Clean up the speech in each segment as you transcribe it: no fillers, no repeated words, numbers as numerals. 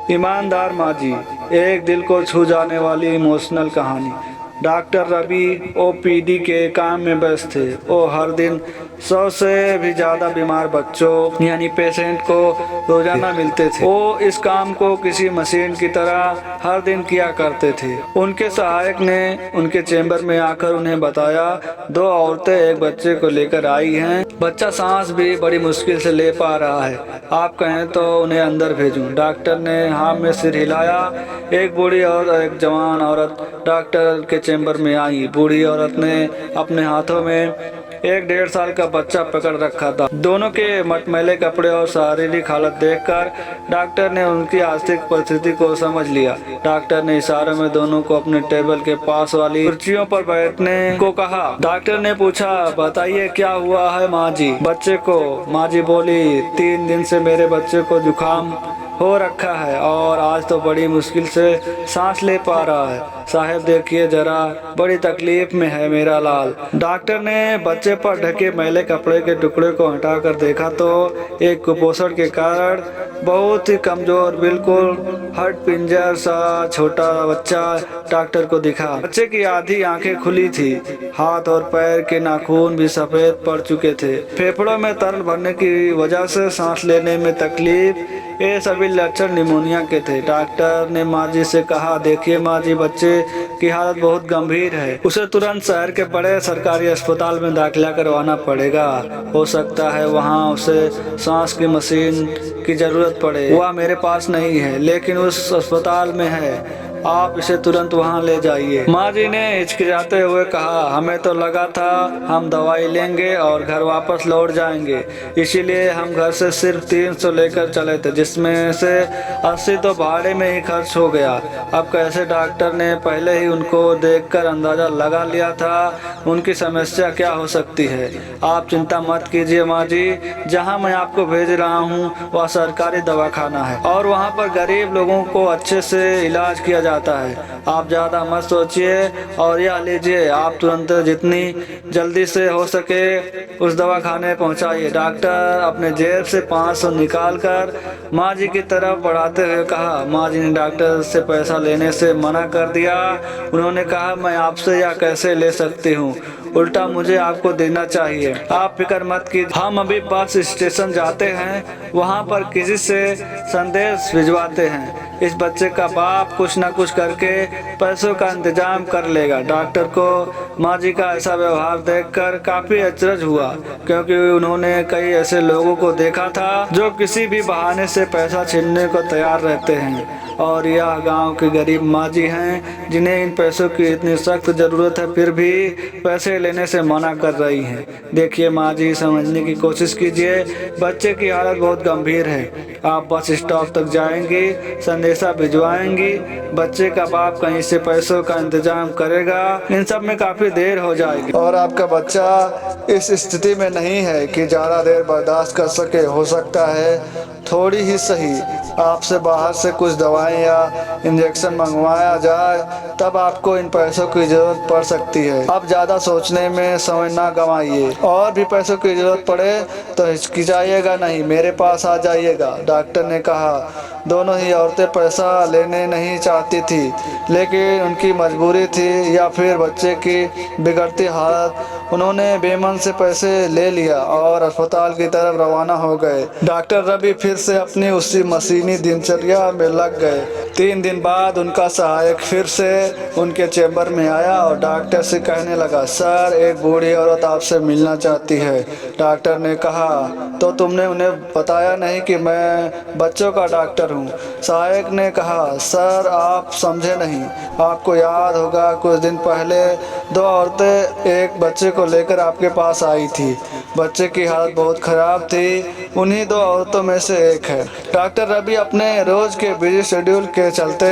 ईमानदार माँ जी, एक दिल को छू जाने वाली इमोशनल कहानी। डॉक्टर रवि ओपीडी के काम में व्यस्त थे। वो हर दिन 100 से भी ज़्यादा बीमार बच्चों यानी पेशेंट को रोजाना मिलते थे। वो इस काम को किसी मशीन की तरह हर दिन किया करते थे। उनके सहायक ने उनके चैम्बर में आकर उन्हें बताया, 2 औरतें एक बच्चे को लेकर आई हैं। बच्चा सांस भी बड़ी मुश्किल से ले पा रहा है। आप कहें तो उन्हें अंदर भेजूं। डॉक्टर ने हाँ में सिर हिलाया। एक बूढ़ी और एक जवान औरत डॉक्टर के चैम्बर में आई। बूढ़ी औरत ने अपने हाथों में एक 1.5 साल का बच्चा पकड़ रखा था। दोनों के मटमैले कपड़े और शारीरिक हालत देखकर डॉक्टर ने उनकी आर्थिक परिस्थिति को समझ लिया। डॉक्टर ने इशारों में दोनों को अपने टेबल के पास वाली कुर्सियों पर बैठने को कहा। डॉक्टर ने पूछा, बताइए क्या हुआ है माँ जी बच्चे को? माँ जी बोली, 3 दिन से मेरे बच्चे को जुकाम हो रखा है और आज तो बड़ी मुश्किल से सांस ले पा रहा है। साहब देखिए जरा, बड़ी तकलीफ में है मेरा लाल। डॉक्टर ने बच्चे पर ढके मैले कपड़े के टुकड़े को हटाकर देखा तो एक कुपोषण के कारण बहुत ही कमजोर, बिल्कुल हड्ड पिंजर सा छोटा बच्चा डॉक्टर को दिखा। बच्चे की आधी आंखें खुली थी, हाथ और पैर के नाखून भी सफेद पड़ चुके थे। फेफड़ों में तरल भरने की वजह से सांस लेने में तकलीफ, ये सभी लक्षण निमोनिया के थे। डॉक्टर ने माँ जी से कहा, देखिए माँ जी, बच्चे की हालत बहुत गंभीर है। उसे तुरंत शहर के बड़े सरकारी अस्पताल में दाखिला करवाना पड़ेगा। हो सकता है वहाँ उसे सांस की मशीन की जरूरत पड़े। वह मेरे पास नहीं है, लेकिन उस अस्पताल में है। आप इसे तुरंत वहां ले जाइए। माँ जी ने हिचकिचाते हुए कहा, हमें तो लगा था हम दवाई लेंगे और घर वापस लौट जाएंगे, इसीलिए हम घर से सिर्फ 300 लेकर चले थे, जिसमें से 80 तो भाड़े में ही खर्च हो गया। अब कैसे? डॉक्टर ने पहले ही उनको देखकर अंदाजा लगा लिया था उनकी समस्या क्या हो सकती है। आप चिंता मत कीजिए माँ जी, जहाँ मैं आपको भेज रहा हूँ वह सरकारी दवाखाना है और वहाँ पर गरीब लोगों को अच्छे से इलाज किया जाता है। आप ज़्यादा मत सोचिए और यह लीजिए, आप तुरंत जितनी जल्दी से हो सके उस दवाखाने पहुँचाइए। डॉक्टर अपने जेब से 500 निकाल कर माँ जी की तरफ बढ़ाते हुए कहा। माँ जी ने डॉक्टर से पैसा लेने से मना कर दिया। उन्होंने कहा, मैं आपसे यह कैसे ले सकती हूँ, उल्टा मुझे आपको देना चाहिए। आप फिक्र मत कीजिए, हम अभी बस स्टेशन जाते हैं, वहाँ पर किसी से संदेश भिजवाते हैं। इस बच्चे का बाप कुछ न कुछ करके पैसों का इंतजाम कर लेगा। डॉक्टर को माँ जी का ऐसा व्यवहार देखकर काफी अचरज हुआ, क्योंकि उन्होंने कई ऐसे लोगों को देखा था जो किसी भी बहाने से पैसा छीनने को तैयार रहते हैं, और यह गांव की गरीब माँ जी हैं जिन्हें इन पैसों की इतनी सख्त जरूरत है, फिर भी पैसे लेने से मना कर रही हैं। देखिए माँ जी, समझने की कोशिश कीजिए, बच्चे की हालत बहुत गंभीर है। आप बस स्टॉप तक जाएंगी, संदेशा भिजवाएंगी, बच्चे का बाप कहीं से पैसों का इंतजाम करेगा, इन सब में काफी देर हो जाएगी और आपका बच्चा इस स्थिति में नहीं है कि ज्यादा देर बर्दाश्त कर सके। हो सकता है थोड़ी ही सही आपसे बाहर से कुछ दवाएं या इंजेक्शन मंगवाया जाए, तब आपको इन पैसों की जरूरत पड़ सकती है। अब ज्यादा सोचने में समय ना गंवाइए, और भी पैसों की जरूरत पड़े तो हिचकिचाइएगा नहीं, मेरे पास आ जाइएगा। डॉक्टर ने कहा। दोनों ही औरतें पैसा लेने नहीं चाहती थी, लेकिन उनकी मजबूरी थी या फिर बच्चे की बिगड़ती हालत। उन्होंने बेमन से पैसे ले लिया और अस्पताल की तरफ रवाना हो गए। डॉक्टर रवि फिर से अपनी उसी मशीनी दिनचर्या में लग गए। 3 दिन बाद उनका सहायक फिर से उनके चैम्बर में आया और डॉक्टर से कहने लगा, सर, एक बूढ़ी औरत आपसे मिलना चाहती है। डॉक्टर ने कहा, तो तुमने उन्हें बताया नहीं कि मैं बच्चों का डॉक्टर हूँ? सहायक ने कहा, सर आप समझे नहीं, आपको याद होगा कुछ दिन पहले 2 औरतें एक बच्चे को लेकर आपके पास आई थी। बच्चे की हालत बहुत खराब थी, उन्हीं 2 औरतों में से एक है। डॉक्टर रवि अपने रोज के बिजी शेड्यूल के चलते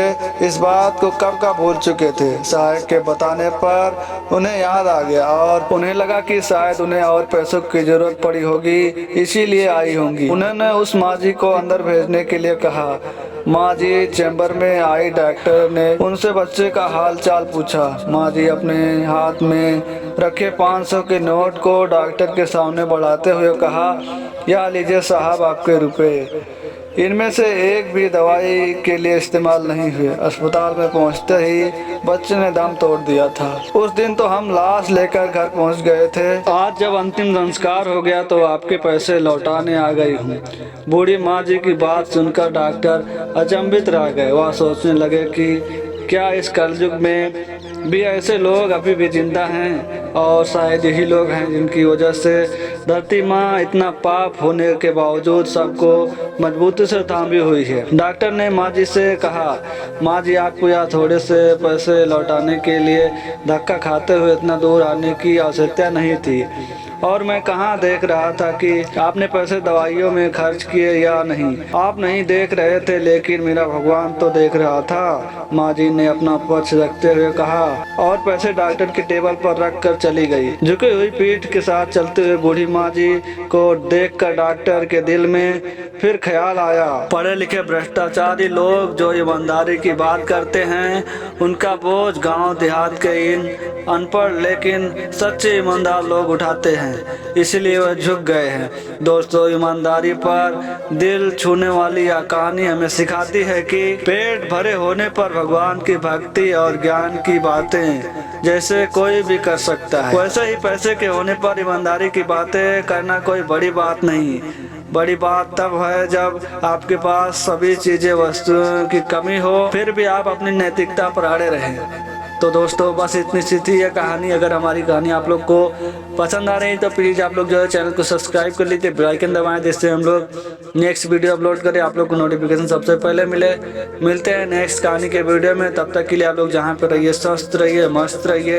इस बात को कब का भूल चुके थे। सहायक के बताने पर उन्हें याद आ गया और उन्हें लगा कि शायद उन्हें और पैसों की जरूरत पड़ी होगी, इसीलिए आई होंगी। उन्होंने उस माँ जी को अंदर भेजने के लिए कहा। माँ जी चैम्बर में आई। डॉक्टर ने उनसे बच्चे का हाल चाल पूछा। माँ जी अपने हाथ में रखे 500 के नोट को डॉक्टर के सामने बढ़ाते हुए कहा, यह लीजिए साहब आपके रुपए। इनमें से एक भी दवाई के लिए इस्तेमाल नहीं हुए। अस्पताल में पहुंचते ही बच्चे ने दम तोड़ दिया था। उस दिन तो हम लाश लेकर घर पहुंच गए थे। आज जब अंतिम संस्कार हो गया तो आपके पैसे लौटाने आ गई हूँ। बूढ़ी माँ जी की बात सुनकर डॉक्टर अचंभित रह गए। वह सोचने लगे कि क्या इस कलयुग में भी ऐसे लोग अभी भी जिंदा हैं, और शायद यही लोग हैं जिनकी वजह से धरती माँ इतना पाप होने के बावजूद सबको मजबूती से थामी हुई है। डॉक्टर ने माँ जी से कहा, माँ जी आपको यहाँ थोड़े से पैसे लौटाने के लिए धक्का खाते हुए इतना दूर आने की आवश्यकता नहीं थी, और मैं कहाँ देख रहा था कि आपने पैसे दवाइयों में खर्च किए या नहीं। आप नहीं देख रहे थे, लेकिन मेरा भगवान तो देख रहा था, माँ जी ने अपना पक्ष रखते हुए कहा, और पैसे डॉक्टर के टेबल पर रख कर चली गई। झुकी हुई पीठ के साथ चलते हुए बूढ़ी माँ जी को देखकर डॉक्टर के दिल में फिर ख्याल आया, पढ़े लिखे भ्रष्टाचारी लोग जो ईमानदारी की बात करते हैं, उनका बोझ गांव देहात के इन अनपढ़ लेकिन सच्चे ईमानदार लोग उठाते हैं, इसलिए वह झुक गए हैं। दोस्तों, ईमानदारी पर दिल छूने वाली यह कहानी हमें सिखाती है कि पेट भरे होने पर भगवान की भक्ति और ज्ञान की बातें जैसे कोई भी कर सकता है, वैसे ही पैसे के होने पर ईमानदारी की बातें करना कोई बड़ी बात नहीं। बड़ी बात तब है जब आपके पास सभी चीजें वस्तुओं की कमी हो, फिर भी आप अपनी नैतिकता पर अड़े रहें। तो दोस्तों, बस इतनी सी थी यह कहानी। अगर हमारी कहानी आप लोग को पसंद आ रही है तो प्लीज़ आप लोग जो है चैनल को सब्सक्राइब कर लीजिए, बेल आइकन दबाएं, जिससे हम लोग नेक्स्ट वीडियो अपलोड करें आप लोग को नोटिफिकेशन सबसे पहले मिले। मिलते हैं नेक्स्ट कहानी के वीडियो में, तब तक के लिए आप लोग जहाँ पर रहिए स्वस्थ रहिए, मस्त रहिए।